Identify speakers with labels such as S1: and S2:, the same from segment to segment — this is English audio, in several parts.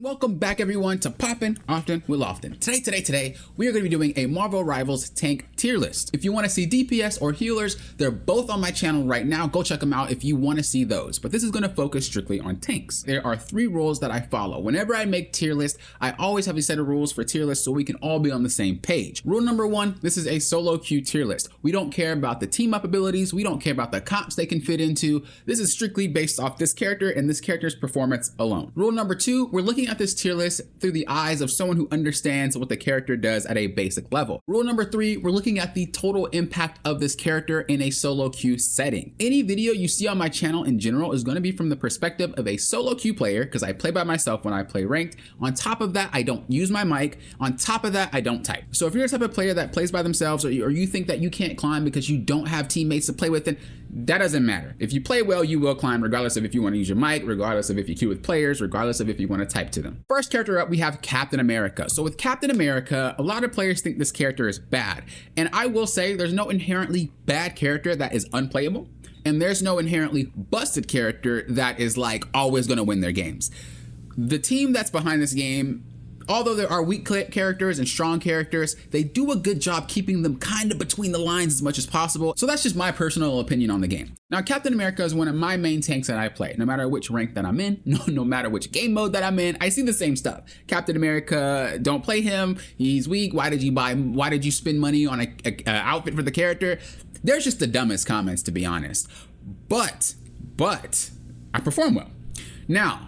S1: Welcome back everyone to Poppin' Often with Lofton. Today, we are going to be doing a Marvel Rivals tank tier list. If you want to see DPS or healers, they're both on my channel right now. Go check them out if you want to see those. But this is going to focus strictly on tanks. There are 3 rules that I follow. Whenever I make tier list, I always have a set of rules for tier list so we can all be on the same page. Rule number 1, this is a solo queue tier list. We don't care about the team up abilities. We don't care about the comps they can fit into. This is strictly based off this character and this character's performance alone. Rule number 2, we're looking at this tier list through the eyes of someone who understands what the character does at a basic level. Rule number 3, we're looking at the total impact of this character in a solo queue setting. Any video you see on my channel in general is going to be from the perspective of a solo queue player because I play by myself when I play ranked. On top of that, I don't use my mic. On top of that, I don't type. So if you're the type of player that plays by themselves or you think that you can't climb because you don't have teammates to play with, then that doesn't matter. If you play well, you will climb regardless of if you want to use your mic, regardless of if you queue with players, regardless of if you want to type to them. First character up, we have Captain America. So with Captain America, a lot of players think this character is bad. And I will say there's no inherently bad character that is unplayable. And there's no inherently busted character that is like always going to win their games. The team that's behind this game, although there are weak characters and strong characters, they do a good job keeping them kind of between the lines as much as possible. So that's just my personal opinion on the game. Now, Captain America is one of my main tanks that I play. No matter which rank that I'm in, no matter which game mode that I'm in, I see the same stuff. Captain America, don't play him. He's weak. Why did you spend money on a outfit for the character? There's just the dumbest comments, to be honest. But I perform well. Now,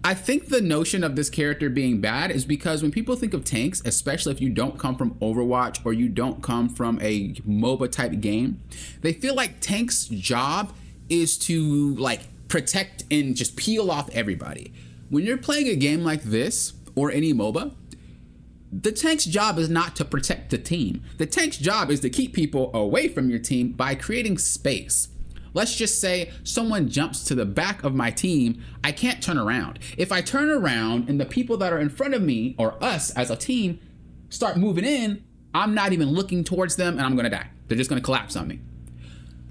S1: I think the notion of this character being bad is because when people think of tanks, especially if you don't come from Overwatch or you don't come from a MOBA type game, they feel like tank's job is to like protect and just peel off everybody. When you're playing a game like this or any MOBA, the tank's job is not to protect the team. The tank's job is to keep people away from your team by creating space. Let's just say someone jumps to the back of my team, I can't turn around. If I turn around and the people that are in front of me or us as a team start moving in, I'm not even looking towards them and I'm gonna die. They're just gonna collapse on me.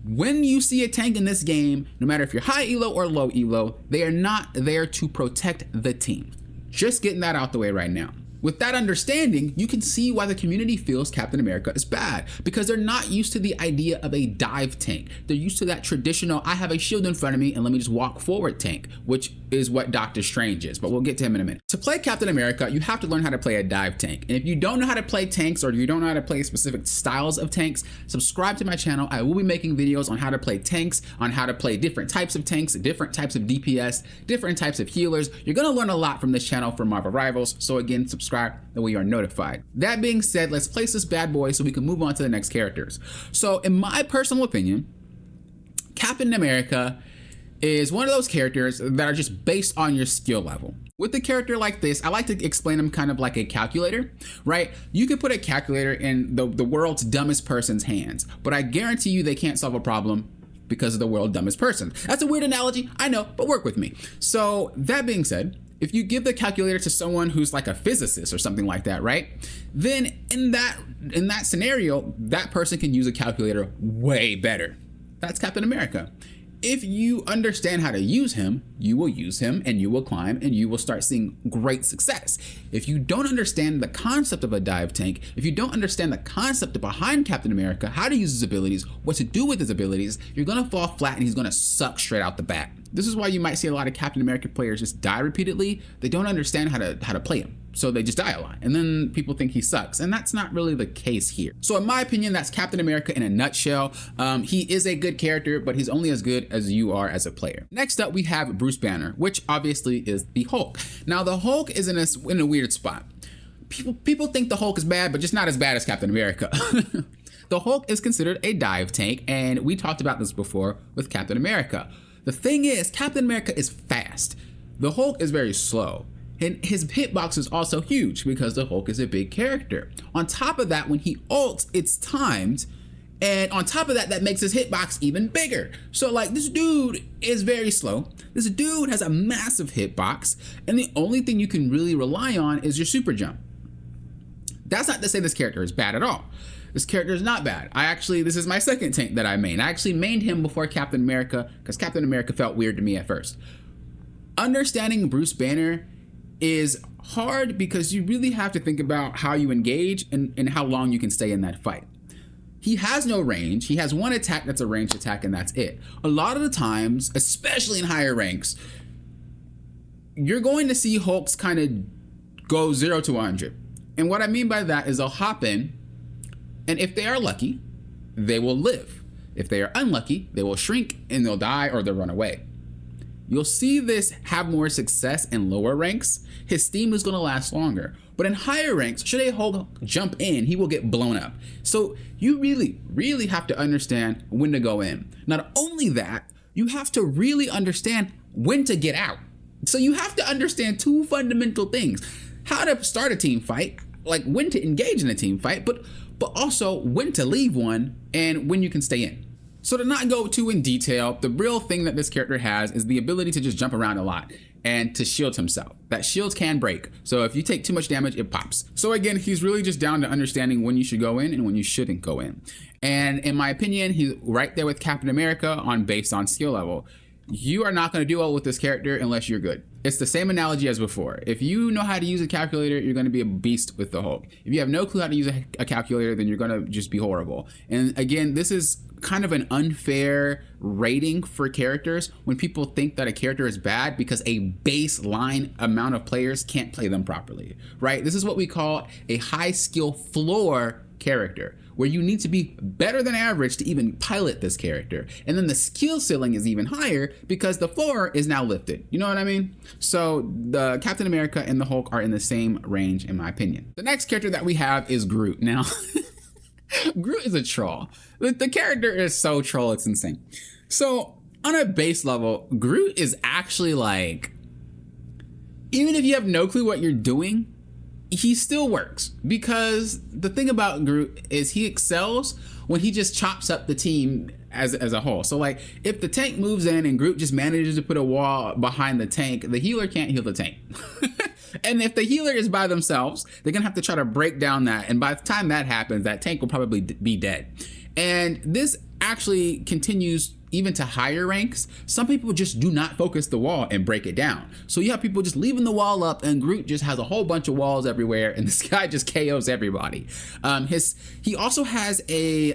S1: When you see a tank in this game, no matter if you're high elo or low elo, they are not there to protect the team. Just getting that out the way right now. With that understanding, you can see why the community feels Captain America is bad, because they're not used to the idea of a dive tank. They're used to that traditional, I have a shield in front of me and let me just walk forward tank, which is what Doctor Strange is, but we'll get to him in a minute. To play Captain America, you have to learn how to play a dive tank. And if you don't know how to play tanks or you don't know how to play specific styles of tanks, subscribe to my channel. I will be making videos on how to play tanks, on how to play different types of tanks, different types of DPS, different types of healers. You're gonna learn a lot from this channel for Marvel Rivals. So again, subscribe that way you are notified. That being said, let's place this bad boy so we can move on to the next characters. So in my personal opinion, Captain America is one of those characters that are just based on your skill level. With a character like this, I like to explain him kind of like a calculator, right? You could put a calculator in the world's dumbest person's hands, but I guarantee you they can't solve a problem because of the world's dumbest person. That's a weird analogy, I know, but work with me. So that being said, if you give the calculator to someone who's like a physicist or something like that, right? Then in that scenario, that person can use a calculator way better. That's Captain America. If you understand how to use him, you will use him and you will climb and you will start seeing great success. If you don't understand the concept of a dive tank, if you don't understand the concept behind Captain America, how to use his abilities, what to do with his abilities, you're gonna fall flat and he's gonna suck straight out the bat. This is why you might see a lot of Captain America players just die repeatedly. They don't understand how to play him. So they just die a lot. And then people think he sucks. And that's not really the case here. So in my opinion, that's Captain America in a nutshell. He is a good character, but he's only as good as you are as a player. Next up, we have Bruce Banner, which obviously is the Hulk. Now the Hulk is in a weird spot. People think the Hulk is bad, but just not as bad as Captain America. The Hulk is considered a dive tank. And we talked about this before with Captain America. The thing is, Captain America is fast. The Hulk is very slow. And his hitbox is also huge because the Hulk is a big character. On top of that, when he ults, it's timed. And on top of that, that makes his hitbox even bigger. So like this dude is very slow. This dude has a massive hitbox. And the only thing you can really rely on is your super jump. That's not to say this character is bad at all. This character is not bad. This is my second tank that I main. I actually mained him before Captain America because Captain America felt weird to me at first. Understanding Bruce Banner is hard because you really have to think about how you engage and how long you can stay in that fight. He has no range. He has one attack that's a ranged attack, and that's it. A lot of the times, especially in higher ranks, you're going to see Hulks kind of go 0 to 100. And what I mean by that is they'll hop in, and if they are lucky, they will live. If they are unlucky, they will shrink and they'll die or they'll run away. You'll see this have more success in lower ranks. His steam is going to last longer. But in higher ranks, should a Hulk jump in, he will get blown up. So you really have to understand when to go in. Not only that, you have to really understand when to get out. So you have to understand two fundamental things: how to start a team fight, like when to engage in a team fight, but also when to leave one and when you can stay in. So to not go too in detail, the real thing that this character has is the ability to just jump around a lot and to shield himself. That shields can break. So if you take too much damage, it pops. So again, he's really just down to understanding when you should go in and when you shouldn't go in. And in my opinion, he's right there with Captain America based on skill level. You are not going to do well with this character unless you're good. It's the same analogy as before. If you know how to use a calculator, you're going to be a beast with the Hulk. If you have no clue how to use a calculator, then you're going to just be horrible. And again, this is kind of an unfair rating for characters when people think that a character is bad because a baseline amount of players can't play them properly, right? This is what we call a high skill floor character, where you need to be better than average to even pilot this character. And then the skill ceiling is even higher because the floor is now lifted. You know what I mean? So the Captain America and the Hulk are in the same range, in my opinion. The next character that we have is Groot. Now, Groot is a troll. The character is so troll, it's insane. So on a base level, Groot is actually like, even if you have no clue what you're doing, he still works, because the thing about Groot is he excels when he just chops up the team as a whole. So like if the tank moves in and Groot just manages to put a wall behind the tank, the healer can't heal the tank. And if the healer is by themselves, they're gonna have to try to break down that. And by the time that happens, that tank will probably be dead. And this actually continues even to higher ranks. Some people just do not focus the wall and break it down. So you have people just leaving the wall up, and Groot just has a whole bunch of walls everywhere, and this guy just KOs everybody. He also has a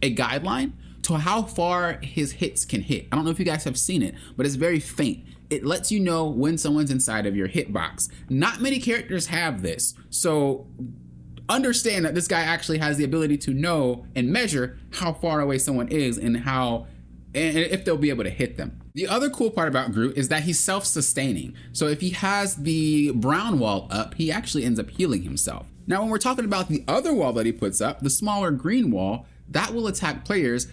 S1: guideline to how far his hits can hit. I don't know if you guys have seen it, but it's very faint. It lets you know when someone's inside of your hitbox. Not many characters have this. So understand that this guy actually has the ability to know and measure how far away someone is and if they'll be able to hit them. The other cool part about Groot is that he's self-sustaining. So if he has the brown wall up, he actually ends up healing himself. Now, when we're talking about the other wall that he puts up, the smaller green wall, that will attack players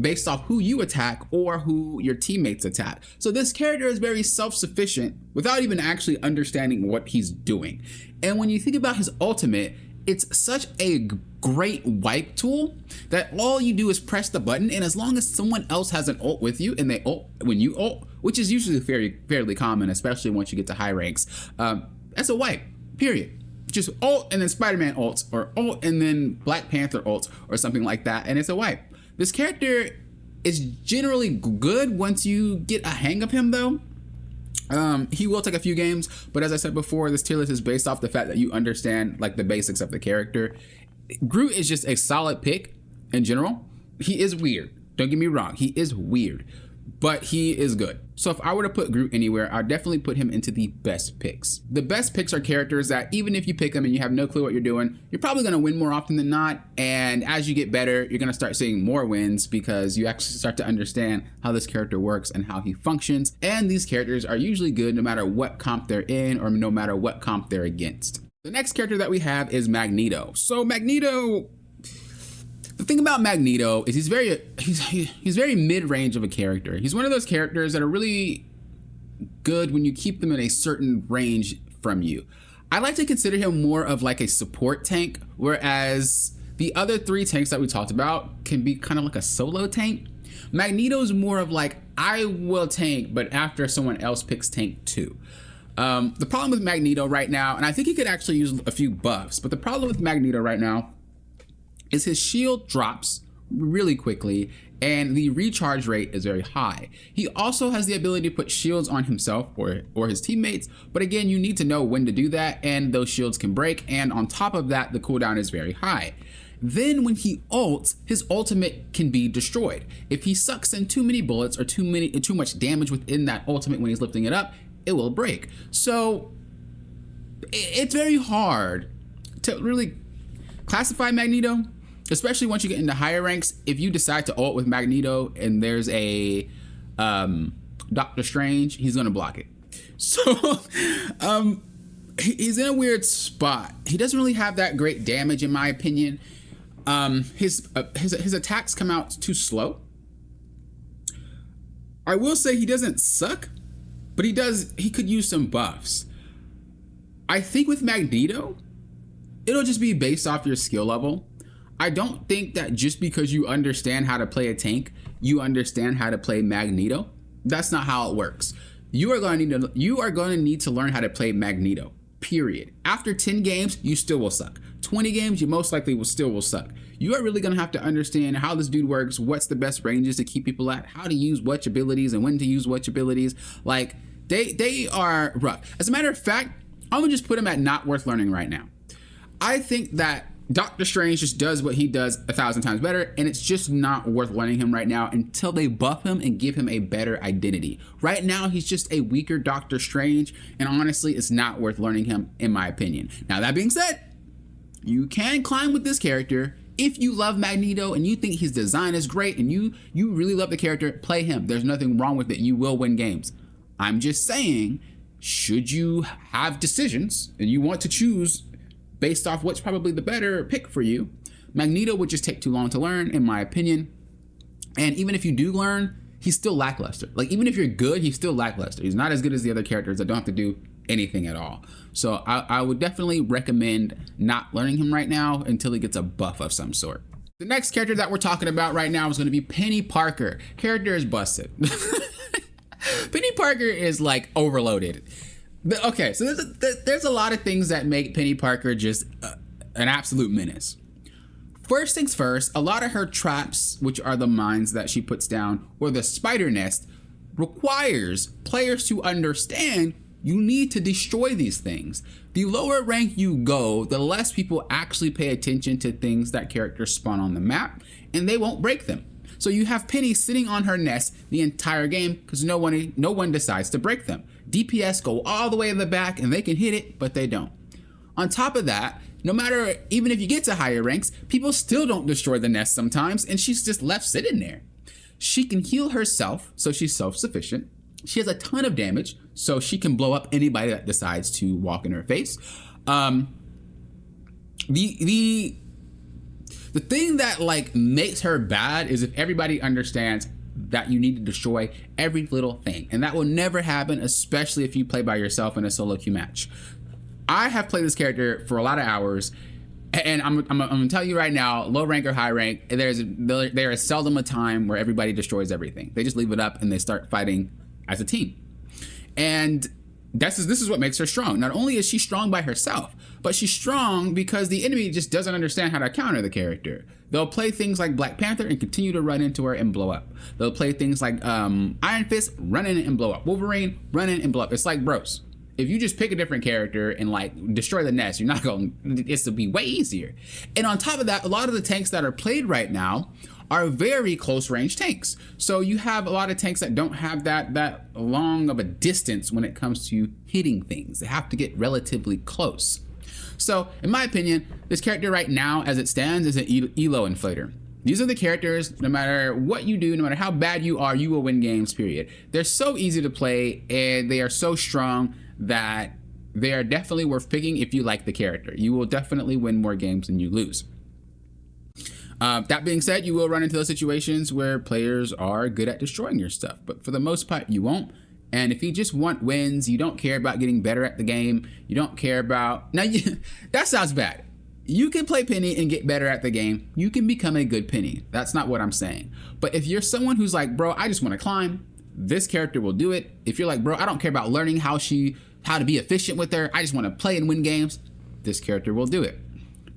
S1: based off who you attack or who your teammates attack. So this character is very self-sufficient without even actually understanding what he's doing. And when you think about his ultimate, it's such a great wipe tool that all you do is press the button, and as long as someone else has an ult with you and they ult when you ult, which is usually fairly common, especially once you get to high ranks, that's a wipe, period. Just ult and then Spider-Man ults, or ult and then Black Panther ults, or something like that, and it's a wipe. This character is generally good once you get a hang of him though. He will take a few games, but as I said before, this tier list is based off the fact that you understand like the basics of the character. Groot is just a solid pick in general. He is weird. Don't get me wrong. He is weird, but he is good. So if I were to put Groot anywhere, I'd definitely put him into the best picks. The best picks are characters that even if you pick them and you have no clue what you're doing, you're probably going to win more often than not. And as you get better, you're going to start seeing more wins because you actually start to understand how this character works and how he functions. And these characters are usually good no matter what comp they're in or no matter what comp they're against. The next character that we have is Magneto. So Magneto, the thing about Magneto is he's very mid-range of a character. He's one of those characters that are really good when you keep them in a certain range from you. I like to consider him more of like a support tank, whereas the other three tanks that we talked about can be kind of like a solo tank. Magneto's more of like, I will tank, but after someone else picks tank too. The problem with Magneto right now, and I think he could actually use a few buffs, but the problem with Magneto right now is his shield drops really quickly, and the recharge rate is very high. He also has the ability to put shields on himself or his teammates, but again, you need to know when to do that, and those shields can break, and on top of that, the cooldown is very high. Then when he ults, his ultimate can be destroyed. If he sucks in too many bullets or too much damage within that ultimate when he's lifting it up, it will break. So it's very hard to really classify Magneto, especially once you get into higher ranks. If you decide to ult with Magneto and there's a Doctor Strange, he's gonna block it. So he's in a weird spot. He doesn't really have that great damage, in my opinion. His attacks come out too slow. I will say he doesn't suck, but he could use some buffs. I think with Magneto, it'll just be based off your skill level. I don't think that just because you understand how to play a tank, you understand how to play Magneto. That's not how it works. You are going to need to learn how to play Magneto, period. After 10 games, you still will suck. 20 games, you most likely will suck. You are really going to have to understand how this dude works, what's the best ranges to keep people at, how to use which abilities and when to use which abilities. Like, they are rough. As a matter of fact, I'm going to just put him at not worth learning right now. I think that Doctor Strange just does what he does 1,000 times better, and it's just not worth learning him right now until they buff him and give him a better identity. Right now, he's just a weaker Doctor Strange, and honestly, it's not worth learning him, in my opinion. Now, that being said, you can climb with this character. If you love Magneto and you think his design is great and you really love the character, play him. There's nothing wrong with it. You will win games. I'm just saying, should you have decisions and you want to choose based off what's probably the better pick for you, Magneto would just take too long to learn, in my opinion. And even if you do learn, he's still lackluster. Like, even if you're good, he's still lackluster. He's not as good as the other characters that don't have to do anything at all. So I would definitely recommend not learning him right now until he gets a buff of some sort. The next character that we're talking about right now is going to be Peni Parker. Character is busted. Peni Parker is like overloaded. Okay, so there's a lot of things that make Peni Parker just an absolute menace. First things first, a lot of her traps, which are the mines that she puts down, or the spider nest, requires players to understand you need to destroy these things. The lower rank you go, the less people actually pay attention to things that characters spawn on the map, and they won't break them. So you have Penny sitting on her nest the entire game because no one decides to break them. DPS go all the way in the back and they can hit it, but they don't. On top of that, no matter, even if you get to higher ranks, people still don't destroy the nest sometimes, and she's just left sitting there. She can heal herself, so she's self-sufficient. She has a ton of damage, so she can blow up anybody that decides to walk in her face. The thing that like makes her bad is if everybody understands that you need to destroy every little thing, and that will never happen, especially if you play by yourself in a solo queue match. I have played this character for a lot of hours, and I'm gonna tell you right now, low rank or high rank, there is seldom a time where everybody destroys everything. They just leave it up and they start fighting as a team. And this is what makes her strong. Not only is she strong by herself, but she's strong because the enemy just doesn't understand how to counter the character. They'll play things like Black Panther and continue to run into her and blow up. They'll play things like Iron Fist, run in and blow up. Wolverine, run in and blow up. It's like bros. If you just pick a different character and like destroy the nest, you're not going, it's to be way easier. And on top of that, a lot of the tanks that are played right now are very close range tanks. So you have a lot of tanks that don't have that long of a distance when it comes to hitting things. They have to get relatively close. So in my opinion, this character right now as it stands is an elo inflator. These are the characters, no matter what you do, no matter how bad you are, you will win games, period. They're so easy to play and they are so strong that they are definitely worth picking if you like the character. You will definitely win more games than you lose. That being said, you will run into those situations where players are good at destroying your stuff, but for the most part, you won't. And if you just want wins, you don't care about getting better at the game, you don't care about... Now, that sounds bad. You can play Penny and get better at the game. You can become a good Penny. That's not what I'm saying. But if you're someone who's like, bro, I just want to climb, this character will do it. If you're like, bro, I don't care about learning how to be efficient with her, I just want to play and win games, this character will do it.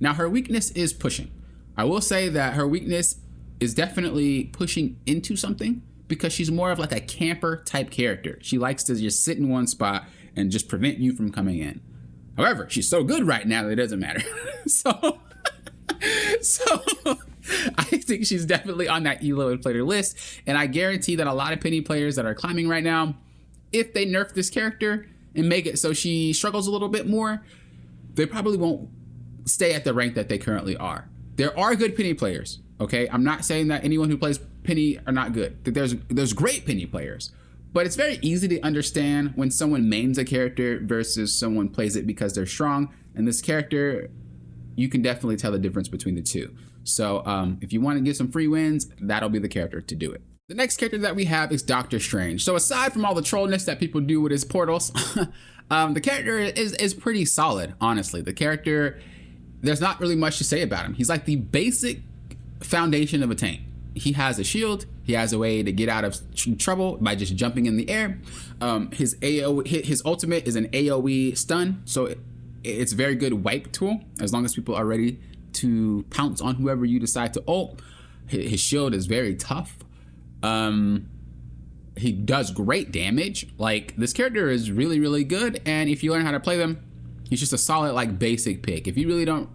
S1: Now, her weakness is pushing. I will say that her weakness is definitely pushing into something because she's more of like a camper type character. She likes to just sit in one spot and just prevent you from coming in. However, she's so good right now that it doesn't matter. so I think she's definitely on that Elo inflator list. And I guarantee that a lot of Peni players that are climbing right now, if they nerf this character and make it so she struggles a little bit more, they probably won't stay at the rank that they currently are. There are good Peni players, okay? I'm not saying that anyone who plays Peni are not good. There's great Peni players, but it's very easy to understand when someone mains a character versus someone plays it because they're strong. And this character, you can definitely tell the difference between the two. So if you want to get some free wins, that'll be the character to do it. The next character that we have is Doctor Strange. So aside from all the trollness that people do with his portals, the character is pretty solid, honestly. The character, there's not really much to say about him. He's like the basic foundation of a tank. He has a shield. He has a way to get out of trouble by just jumping in the air. His ultimate is an AoE stun, so it's a very good wipe tool as long as people are ready to pounce on whoever you decide to ult. His shield is very tough. He does great damage. Like, this character is really, really good, and if you learn how to play them, he's just a solid, like, basic pick. If you really don't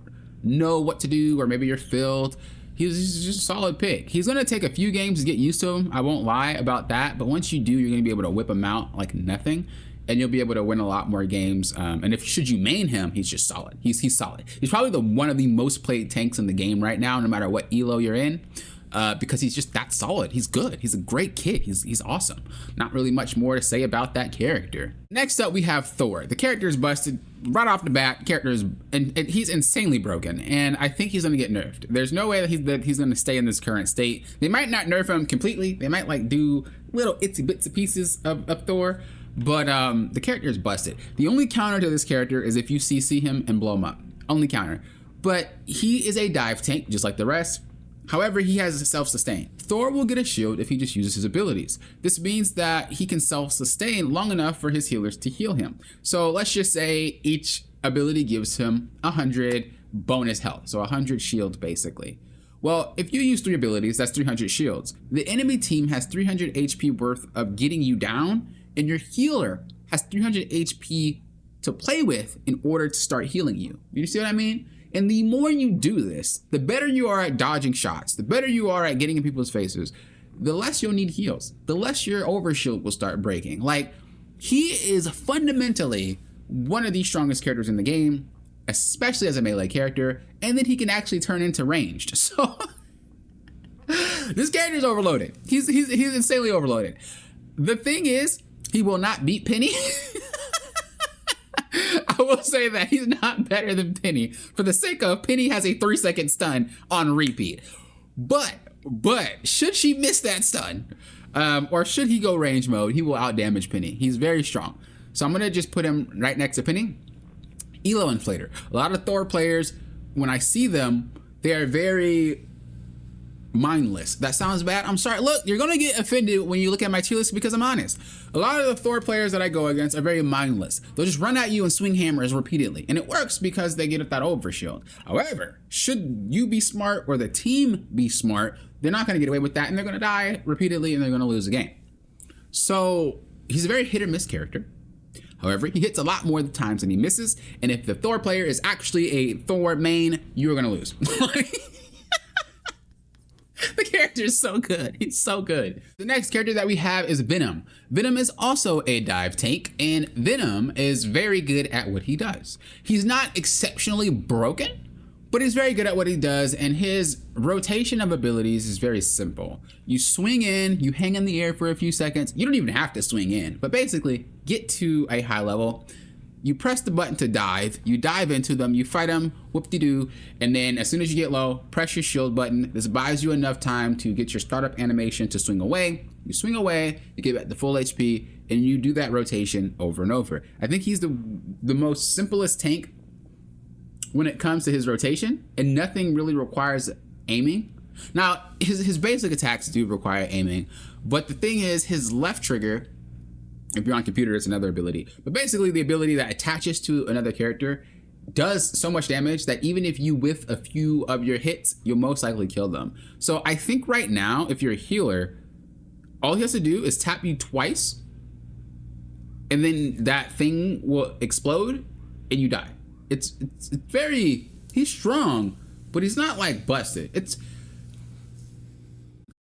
S1: know what to do, or maybe you're filled, he's just a solid pick. He's gonna take a few games to get used to him, I won't lie about that, but once you do, you're gonna be able to whip him out like nothing, and you'll be able to win a lot more games. And should you main him, he's just solid. He's solid. He's probably one of the most played tanks in the game right now, no matter what elo you're in. Because he's just that solid. He's good. He's a great kid. He's awesome. Not really much more to say about that character. Next up, we have Thor. The character is busted right off the bat. And he's insanely broken, and I think he's gonna get nerfed. There's no way that he's gonna stay in this current state. They might not nerf him completely. They might like do little itsy bitsy pieces of Thor, but the character is busted. The only counter to this character is if you CC him and blow him up. Only counter. But he is a dive tank just like the rest. However, he has a self-sustain. Thor will get a shield if he just uses his abilities. This means that he can self-sustain long enough for his healers to heal him. So let's just say each ability gives him 100 bonus health, so 100 shield basically. Well, if you use 3 abilities, that's 300 shields. The enemy team has 300 HP worth of getting you down, and your healer has 300 HP to play with in order to start healing you. You see what I mean? And the more you do this, the better you are at dodging shots, the better you are at getting in people's faces, the less you'll need heals, the less your overshield will start breaking. Like, he is fundamentally one of the strongest characters in the game, especially as a melee character, and then he can actually turn into ranged. So this character is overloaded. He's insanely overloaded. The thing is, he will not beat Peni. I will say that he's not better than Peni. For the sake of, Peni has a 3-second stun on repeat. But should she miss that stun, or should he go range mode, he will outdamage Peni. He's very strong. So I'm gonna just put him right next to Peni. Elo inflator. A lot of Thor players, when I see them, they are very mindless. That sounds bad. I'm sorry. Look, you're gonna get offended when you look at my tier list because I'm honest. A lot of the Thor players that I go against are very mindless. They'll just run at you and swing hammers repeatedly, and it works because they get that overshield. However, should you be smart or the team be smart, they're not gonna get away with that, and they're gonna die repeatedly, and they're gonna lose the game. So he's a very hit or miss character. However, he hits a lot more times than he misses, and if the Thor player is actually a Thor main, you're gonna lose. The character is so good. He's so good. The next character that we have is Venom. Venom is also a dive tank, and Venom is very good at what he does. He's not exceptionally broken, but he's very good at what he does, and his rotation of abilities is very simple. You swing in, you hang in the air for a few seconds. You don't even have to swing in, but basically get to a high level. You press the button to dive, you dive into them, you fight them, whoop-de-doo, and then as soon as you get low, press your shield button. This buys you enough time to get your startup animation to swing away. You swing away, you get back to full HP, and you do that rotation over and over. I think he's the most simplest tank when it comes to his rotation, and nothing really requires aiming. Now, his basic attacks do require aiming, but the thing is, his left trigger, if you're on computer, it's another ability. But basically, the ability that attaches to another character does so much damage that even if you whiff a few of your hits, you'll most likely kill them. So I think right now, if you're a healer, all he has to do is tap you twice, and then that thing will explode and you die. It's very, he's strong, but he's not like busted.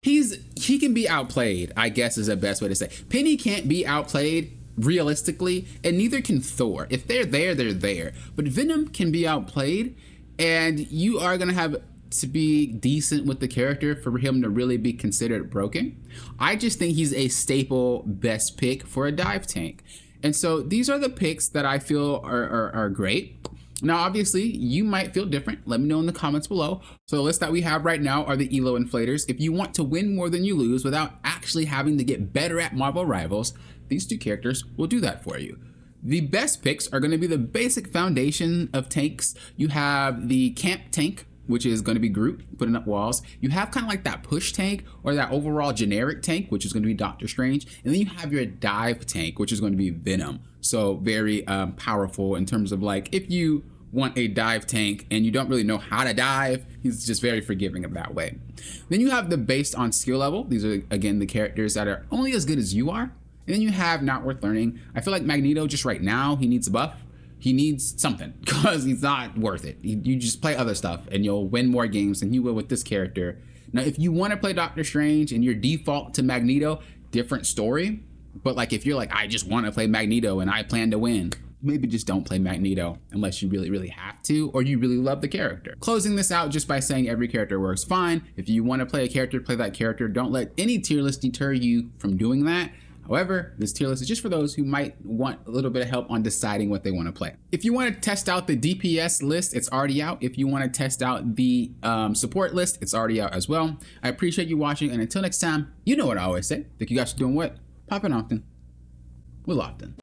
S1: He can be outplayed, I guess is the best way to say. Penny can't be outplayed realistically, and neither can Thor. If they're there, they're there. But Venom can be outplayed, and you are gonna have to be decent with the character for him to really be considered broken. I just think he's a staple best pick for a dive tank. And so these are the picks that I feel are great. Now, obviously, you might feel different. Let me know in the comments below. So the list that we have right now are the Elo inflators. If you want to win more than you lose without actually having to get better at Marvel Rivals, these two characters will do that for you. The best picks are going to be the basic foundation of tanks. You have the camp tank, which is going to be Groot putting up walls. You have kind of like that push tank or that overall generic tank, which is going to be Doctor Strange. And then you have your dive tank, which is going to be Venom. So very powerful in terms of like, if you want a dive tank and you don't really know how to dive, he's just very forgiving of that way. Then you have the based on skill level. These are, again, the characters that are only as good as you are. And then you have not worth learning. I feel like Magneto just right now, he needs a buff. He needs something because he's not worth it. You just play other stuff and you'll win more games than you will with this character. Now, if you want to play Doctor Strange and your default to Magneto, different story. But like, if you're like, I just want to play Magneto and I plan to win, maybe just don't play Magneto unless you really, really have to, or you really love the character. Closing this out just by saying every character works fine. If you want to play a character, play that character. Don't let any tier list deter you from doing that. However, this tier list is just for those who might want a little bit of help on deciding what they want to play. If you want to test out the DPS list, it's already out. If you want to test out the support list, it's already out as well. I appreciate you watching, and until next time, you know what I always say. Think you guys are doing what? Popping often. We'll often.